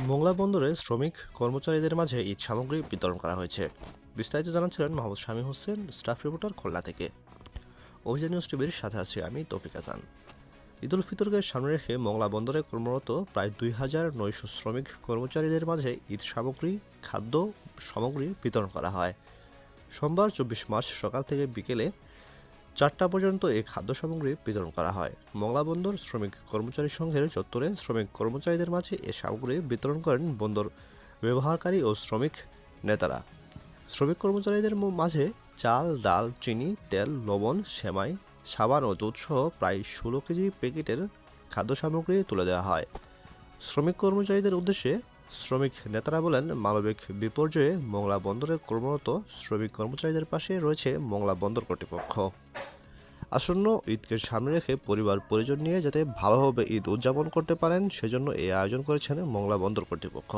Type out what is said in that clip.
মোংলা বন্দরে শ্রমিক কর্মচারীদের মাঝে ঈদ সামগ্রী বিতরণ করা হয়েছে। বিস্তারিত জানাচ্ছিলেন মোহাম্মদ শামী হোসেন, স্টাফ রিপোর্টার, খুলনা থেকে। অভিযান নিউজ টিভির সাথে আছি আমি তৌফিক হাসান। ঈদ উল ফিতরকে সামনে রেখে মোংলা বন্দরে কর্মরত প্রায় ২,৯০০ শ্রমিক কর্মচারীদের মাঝে ঈদ সামগ্রী, খাদ্য সামগ্রী বিতরণ করা হয়। সোমবার ২৪ মার্চ সকাল থেকে বিকেলে ৪টা পর্যন্ত এই খাদ্য সামগ্রী বিতরণ করা হয়। মোংলা বন্দর শ্রমিক কর্মচারী সংঘের চত্বরে শ্রমিক কর্মচারীদের মাঝে এ সামগ্রী বিতরণ করেন বন্দর ব্যবহারকারী ও শ্রমিক নেতারা। শ্রমিক কর্মচারীদের মাঝে চাল, ডাল, চিনি, তেল, লবণ, সেমাই, সাবান ও দুধসহ প্রায় ১৬ কেজি প্যাকেটের খাদ্য সামগ্রী তুলে দেওয়া হয়। শ্রমিক কর্মচারীদের উদ্দেশ্যে শ্রমিক নেতারা বলেন, মানবিক বিপর্যয়ে মোংলা বন্দরে কর্মরত শ্রমিক কর্মচারীদের পাশে রয়েছে মোংলা বন্দর কর্তৃপক্ষ। আসন্ন ঈদকে সামনে রেখে পরিবার পরিজন নিয়ে যাতে ভালোভাবে ঈদ উদযাপন করতে পারেন সেজন্য এই আয়োজন করেছেন মোংলা বন্দর কর্তৃপক্ষ।